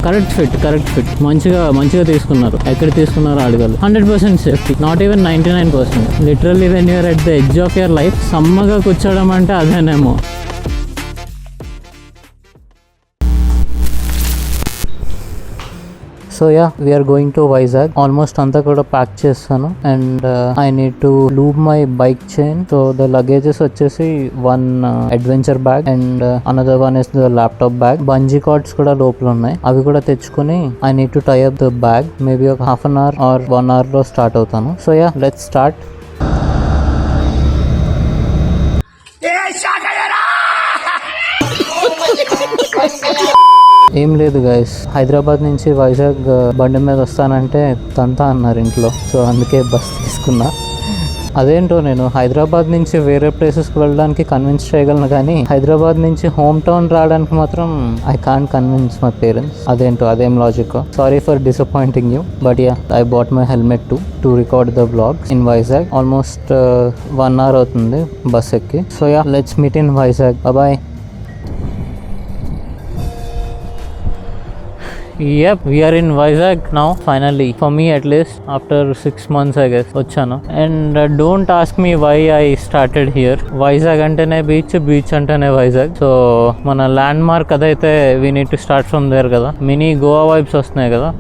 Correct fit మంచిగా తీసుకున్నారు. ఎక్కడ తీసుకున్నారో అడగాలి. 100% safety, not even 99%. Literally when you're at the edge of your life, సమ్మగా కూర్చోవడం అంటే అదేనేమో. So ya, we're going to Vizag. Almost అంతా కూడా ప్యాక్ చేస్తాను and I need to lube my bike chain. So the luggages వచ్చేసి one adventure bag and another one is the laptop bag. Bungee cords కూడా లోపల ఉన్నాయి, అవి కూడా తెచ్చుకుని I need to tie up the bag. Maybe ఒక half an hour or 1 hour లో start అవుతాను. So yeah, let's start. ఏం లేదు గైస్, హైదరాబాద్ నుంచి వైజాగ్ బండి మీద వస్తానంటే తంతా అన్నారు ఇంట్లో. సో అందుకే బస్ తీసుకున్నా. అదేంటో నేను హైదరాబాద్ నుంచి వేరే ప్లేసెస్కి వెళ్ళడానికి కన్విన్స్ చేయగలను, కానీ హైదరాబాద్ నుంచి హోమ్ టౌన్ రావడానికి మాత్రం I can't convince my parents. అదేంటో అదేం logic. Sorry for disappointing you, but yeah, I bought my helmet to record the vlogs in Vizag. Almost 1 hour అవుతుంది బస్ ఎక్కి. So yeah, let's meet in Vizag. Bye. Yep, we are in Vizag now, finally. For me at least, after 6 months I guess, వచ్చాను. And don't ask me why I started here. Vizag అంటేనే beach అంటేనే Vizag. So మన land mark అదైతే we need to start from there కదా. Mini Goa vibes వస్తున్నాయి కదా.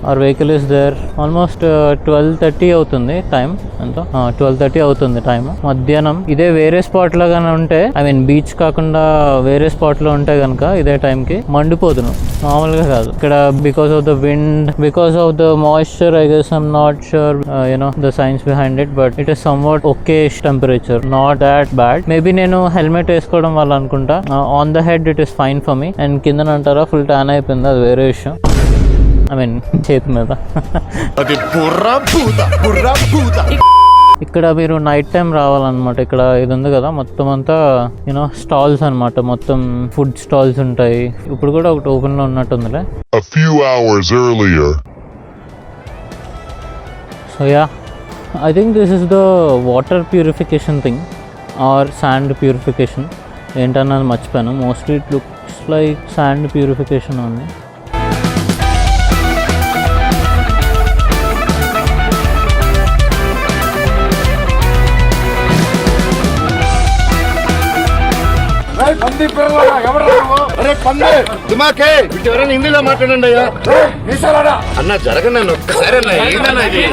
Our vehicle is there. Almost 12:30 అవుతుంది time. ఎంత 12:30 అవుతుంది టైం మధ్యాహ్నం. ఇదే వేరే స్పాట్ లో గానే ఉంటే, ఐ మీన్ బీచ్ కాకుండా వేరే స్పాట్ లో ఉంటే కనుక ఇదే టైంకి మండిపోతును, మామూలుగా కాదు. ఇక్కడ because of the wind, because of the moisture, I guess I'm not sure the science behind it, but it is somewhat okay temperature, not that bad. Maybe నేను హెల్మెట్ వేసుకోవడం వల్ల అనుకుంటా. On the head it is fine for me. And కింద అంటారా full tan అయిపోయింది, అది వేరే విషయం. ఐ మీన్ చేతి మీద. ఇక్కడ మీరు నైట్ టైం రావాలన్నమాట. ఇక్కడ ఇది ఉంది కదా, మొత్తం అంతా స్టాల్స్ అన్నమాట. మొత్తం ఫుడ్ స్టాల్స్ ఉంటాయి. ఇప్పుడు కూడా ఒకటి ఓపెన్ లో ఉన్నట్టుందిలే. So ya, I think this is the water purification thing or sand purification, ఏంటన్నది మర్చిపోయాను. Mostly it looks like sand purification ఉంది. హిందీలో మాట్లాడండి అయ్యా అన్న. జరగండి నన్ను ఒక్కసారి అన్న. ఏంటన్నా ఇది?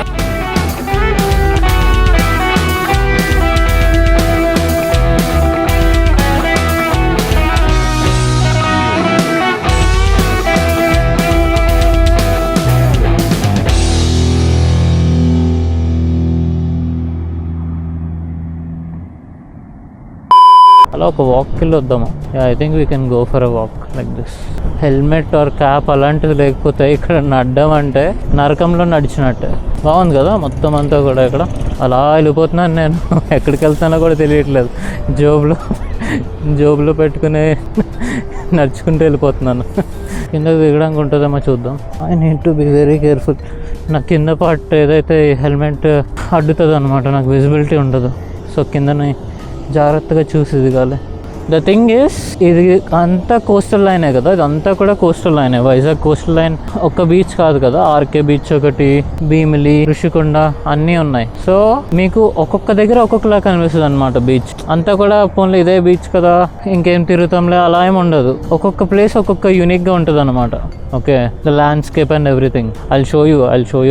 అలా ఒక వాక్కి వెళ్ళి వద్దాము. I think we can go for a walk like this. Helmet or cap అలాంటివి లేకపోతే ఇక్కడ నడ్డం అంటే నరకంలో నడిచినట్టే. బాగుంది కదా మొత్తం అంతా కూడా. ఇక్కడ అలా వెళ్ళిపోతున్నాను నేను, ఎక్కడికి వెళ్తానో కూడా తెలియట్లేదు. జోబులో పెట్టుకుని నడుచుకుంటూ వెళ్ళిపోతున్నాను. కిందకి దిగడానికి ఉంటుందేమో చూద్దాం. I need to be very careful. నాకు కింద పార్ట్ ఏదైతే హెల్మెట్ అడ్డుతుంది అనమాట, నాకు విజిబిలిటీ ఉండదు. సో కిందని జాగ్రత్తగా చూసి దిగాలి. ద థింగ్ ఈస్, ఇది అంతా కోస్టల్ లైనే కదా, ఇదంతా కూడా కోస్టల్ లైనే. వైజాగ్ కోస్టల్ లైన్ ఒక్క బీచ్ కాదు కదా. ఆర్కే బీచ్ ఒకటి, భీమిలి, ఋషికొండ అన్నీ ఉన్నాయి. సో మీకు ఒక్కొక్క దగ్గర ఒక్కొక్కలా కనిపిస్తుంది అనమాట బీచ్ అంతా కూడా. పోన్లే ఇదే బీచ్ కదా, ఇంకేం తిరుగుతాంలే అలా ఏమి ఉండదు. ఒక్కొక్క ప్లేస్ ఒక్కొక్క యూనిక్గా ఉంటుంది అనమాట. Okay, the landscape and everything. I'll show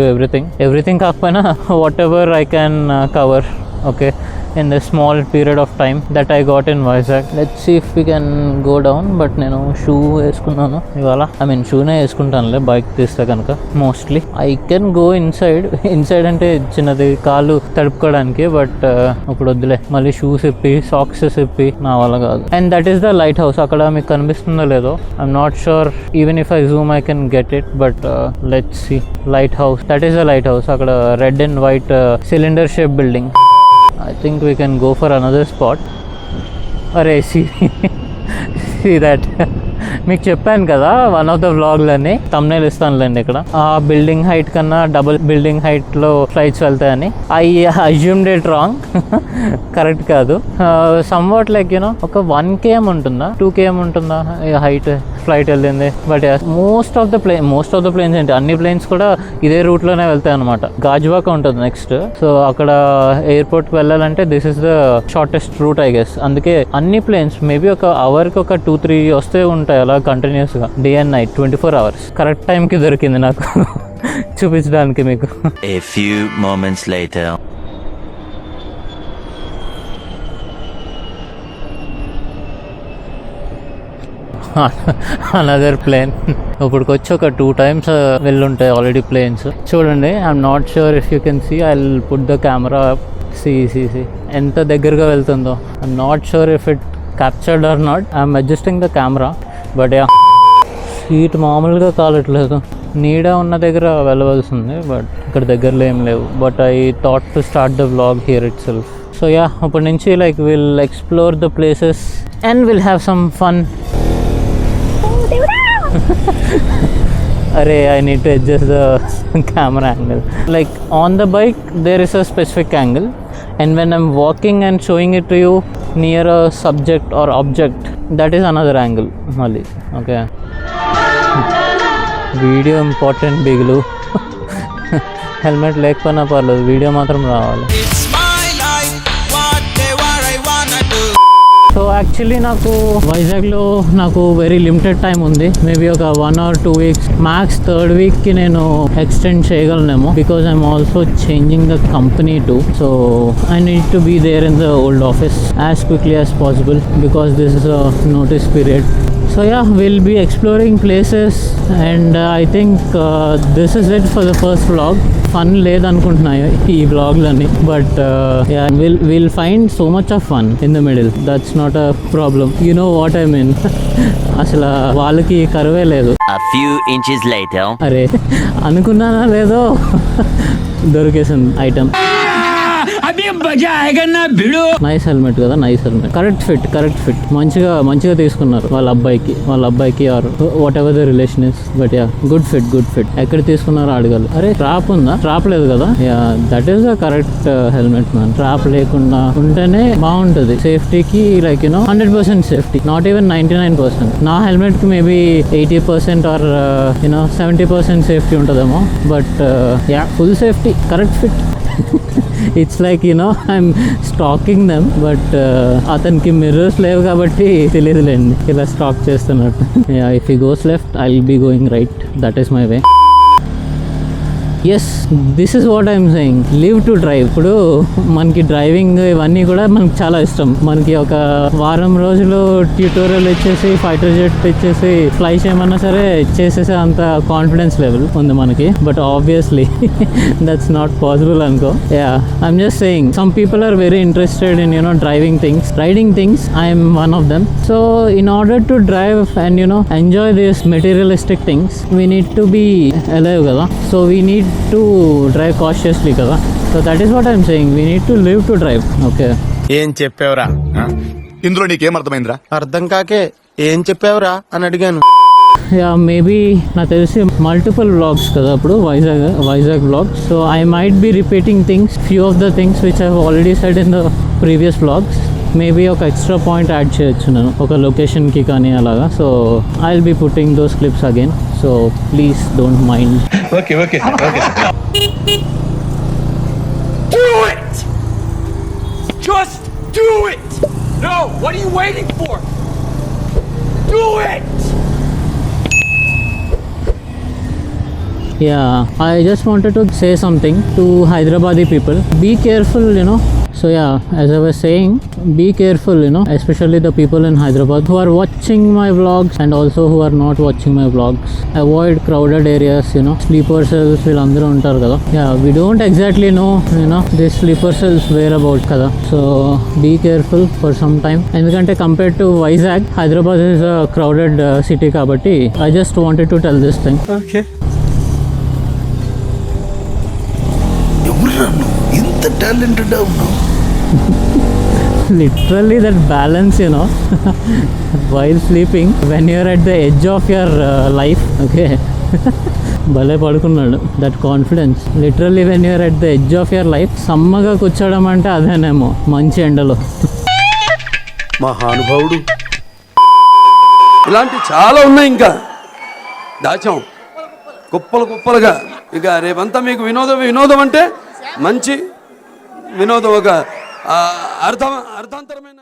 you everything కాకపోయినా whatever I can cover. Okay, in the small period of time that I got in Vizag. Let's see if we can go down. But నేను shoe వేసుకున్నాను ఇవాళ. I mean షూనే వేసుకుంటానులే bike తీస్తే కనుక. Mostly I can go inside అంటే చిన్నది కాలు తడుపుకోవడానికి, but ఇప్పుడు వద్దులే. మళ్ళీ షూస్ ఇప్పి సాక్స్ ఇప్పి నా వల్ల కాదు. And that is the lighthouse. అక్కడ మీకు కనిపిస్తుందో లేదో, I'm not sure. Even if I zoom I can get it, but let's see. Lighthouse, that is the lighthouse. అక్కడ red and white cylinder shape building. I think we can go for another spot. Arey, see that. మీకు చెప్పాను కదా one of the వ్లాగ్లని thumbnail ఇస్తానులేండి ఇక్కడ. ఆ building height కన్నా double building హైట్లో ఫ్లైట్స్ వెళ్తాయని. I assumed it wrong. Correct కాదు. సమ్వాట్ లైక్ యూనో ఒక 1 km ఉంటుందా 2 km ఉంటుందా హైట్ ఫ్లైట్ వెళ్ళింది. But most of the planes ఏంటి అన్ని ప్లేన్స్ కూడా ఇదే రూట్లోనే వెళ్తాయి అనమాట. గాజువాక ఉంటుంది నెక్స్ట్. సో అక్కడ ఎయిర్పోర్ట్కి వెళ్ళాలంటే this is the shortest route I guess. అందుకే అన్ని ప్లేన్స్ మేబీ ఒక అవర్కి ఒక 2-3 వస్తే ఉంటాయి అలా కంటిన్యూస్గా day and night 24 hours. Correct టైంకి దొరికింది నాకు చూపించడానికి మీకు. A few moments later. Another plane. ఇప్పటికొచ్చి ఒక 2 times వెళ్ళుంటాయి ఆల్రెడీ ప్లేన్స్. చూడండి, I'm not sure if you can see. I will put the camera. See ఎంత దగ్గరగా వెళ్తుందో. I'm not sure if it captured or not. I'm adjusting the camera. But seat మామూలుగా కాలట్లేదు. నీడ ఉన్న దగ్గర వెళ్ళవలసింది, బట్ ఇక్కడ దగ్గరలో ఏం లేవు. But I thought to start the vlog here it self. So yeah, ఇప్పటి నుంచి like will explore the places and will have some fun. Arey, I need to adjust the camera angle. Like on the bike, there is a specific angle, and when I'm walking and showing it to you near a subject or object, that is another angle. Mali, okay. Video important, Biglu. Helmet lekapona parladu, video matram raavali. So actually నాకు వైజాగ్లో నాకు very limited time ఉంది. Maybe ఒక 1 or 2 weeks max. 3rd weekకి నేను extend చేయగలనేమో, because I'm also changing the company too. So I need to be there in the old office as quickly as possible because this is a notice period. So yeah, we'll be exploring places, and I think this is it for the first vlog. Fun లేదు అనుకుంటున్నాయి ఈ వ్లాగ్లన్నీ, but yeah, we'll find so much of fun in the middle. That's not a problem. You know what I mean. అసలు వాళ్ళకి కరువే లేదు. A few inches later. అరే అనుకున్నానా లేదో దొరికేసింది ఐటమ్. నైస్ హెల్మెట్ కదా, నైస్ హెల్మెట్. కరెక్ట్ ఫిట్ మంచిగా తీసుకున్నారు వాళ్ళ అబ్బాయికి or whatever the relation is. But yeah, good fit. ఎక్కడ తీసుకున్నారో అడగాలి. అరే ట్రాప్ ఉందా? ట్రాప్ లేదు కదా. Yeah, that is the correct helmet man. ట్రాప్ లేకుండా ఉంటేనే బాగుంటది సేఫ్టీకి. Like you know 100% safety, not even 99%. నా హెల్మెట్ కి మేబీ 80% ఆర్ 70% సేఫ్టీ ఉంటుందేమో. But yeah, full safety, correct fit. It's like I'm stalking them, but అతనికి మిర్రర్స్ లేవు కాబట్టి తెలియదులేండి ఇలా స్టాక్ చేస్తున్నట్టు. If he goes left, I will be going right. That is my way. Yes, this is what I'm saying. Live to drive. ఇప్పుడు మనకి driving ఇవన్నీ కూడా మనకి చాలా ఇష్టం. మనకి ఒక వారం రోజులు ట్యూటోరియల్ ఇచ్చేసి ఫైటర్ జెట్ ఇచ్చేసి ఫ్లై చేయమన్నా సరే చేసేసే అంత కాన్ఫిడెన్స్ లెవెల్ ఉంది మనకి. But obviously that's not possible అనుకో. Yeah, I'm just saying some people are very interested in riding things. I'm one of them. So in order to drive and enjoy this materialistic things, we need to be alive కదా. So we need to drive cautiously kada. So that is what I'm saying. We need to live to drive. Okay. ఏం చెప్పావురా? ఇందులో నీకేం అర్థమైందిరా? అర్థం కాకే ఏం చెప్పావురా అని అడిగాను. Yeah, maybe నాకు తెలిసి మల్టిపుల్ వ్లాగ్స్ కదా అప్పుడు Vizag vlogs. So I might be repeating things, few of the things which I already said in the previous vlogs. Maybe ఒక ఎక్స్ట్రా పాయింట్ యాడ్ చేయొచ్చు నేను ఒక లొకేషన్కి కానీ అలాగా. So I will be putting those clips again. So please don't mind. Okay. Do it! Just do it! No, what are you waiting for? Do it! Yeah, I just wanted to say something to Hyderabadi people. Be careful, So yeah, as I was saying, be careful, especially the people in Hyderabad who are watching my vlogs and also who are not watching my vlogs. Avoid crowded areas, sleeper cells వీళ్ళందరూ ఉంటారు కదా. Yeah, we don't exactly know, these sleeper cells whereabouts కదా. So be careful for some time. ఎందుకంటే compared to Vizag, Hyderabad is a crowded city కాబట్టి I just wanted to tell this thing. Okay. ఇంత talented ఉన్నావు. literally that balance, you know, while sleeping, when you're at the edge of your life, okay. భలే పడుకున్నాడు. That confidence, literally when you're at the edge of your life. సమ్మగా కూర్చోవడం అంటే అదేనేమో, మంచి ఎండలో. మహానుభావుడు. ఇలాంటి చాలా ఉన్నాయి, ఇంకా దాచాం కుప్పలు కుప్పలుగా. ఇక రేపంతా మీకు వినోదం అంటే మంచి వినోదం, ఒక అర్థాంతరమైన